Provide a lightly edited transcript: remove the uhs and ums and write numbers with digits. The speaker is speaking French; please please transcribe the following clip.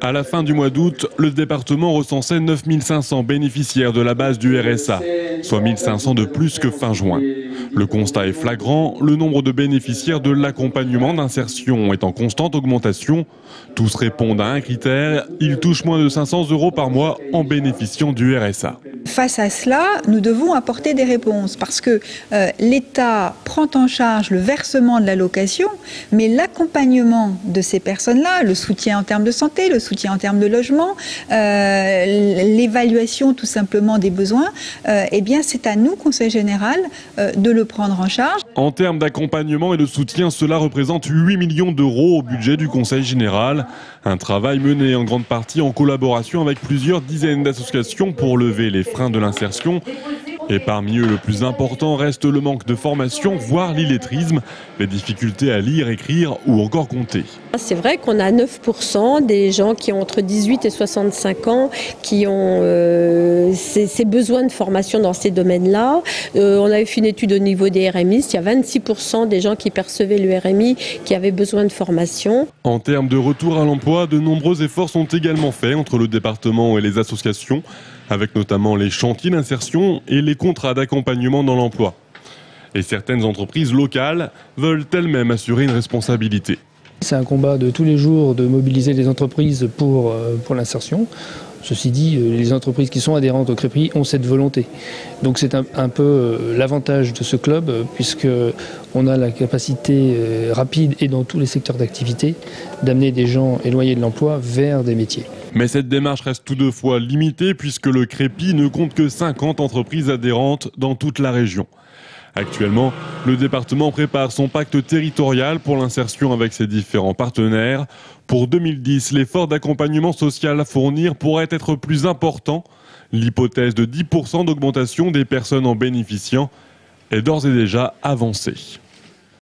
À la fin du mois d'août, le département recensait 9500 bénéficiaires de la base du RSA, soit 1500 de plus que fin juin. Le constat est flagrant, le nombre de bénéficiaires de l'accompagnement d'insertion est en constante augmentation. Tous répondent à un critère, ils touchent moins de 500 € par mois en bénéficiant du RSA. Face à cela, nous devons apporter des réponses parce que l'État prend en charge le versement de l'allocation, mais l'accompagnement de ces personnes-là, le soutien en termes de santé, le soutien en termes de logement, l'évaluation tout simplement des besoins, eh bien c'est à nous, Conseil général, de le prendre en charge. En termes d'accompagnement et de soutien, cela représente 8 millions d'euros au budget du Conseil général. Un travail mené en grande partie en collaboration avec plusieurs dizaines d'associations pour lever les freins de l'insertion. Et parmi eux, le plus important reste le manque de formation, voire l'illettrisme, les difficultés à lire, écrire ou encore compter. C'est vrai qu'on a 9% des gens qui ont entre 18 et 65 ans qui ont ces besoins de formation dans ces domaines-là. On avait fait une étude au niveau des RMI, il y a 26% des gens qui percevaient le RMI qui avaient besoin de formation. En termes de retour à l'emploi, de nombreux efforts sont également faits entre le département et les associations, avec notamment les chantiers d'insertion et les contrats d'accompagnement dans l'emploi. Et certaines entreprises locales veulent elles-mêmes assurer une responsabilité. C'est un combat de tous les jours de mobiliser les entreprises pour l'insertion. Ceci dit, les entreprises qui sont adhérentes au CREPI ont cette volonté. Donc c'est un peu l'avantage de ce club, puisqu'on a la capacité rapide et dans tous les secteurs d'activité d'amener des gens éloignés de l'emploi vers des métiers. Mais cette démarche reste toutefois limitée puisque le CREPI ne compte que 50 entreprises adhérentes dans toute la région. Actuellement, le département prépare son pacte territorial pour l'insertion avec ses différents partenaires. Pour 2010, l'effort d'accompagnement social à fournir pourrait être plus important. L'hypothèse de 10% d'augmentation des personnes en bénéficiant est d'ores et déjà avancée.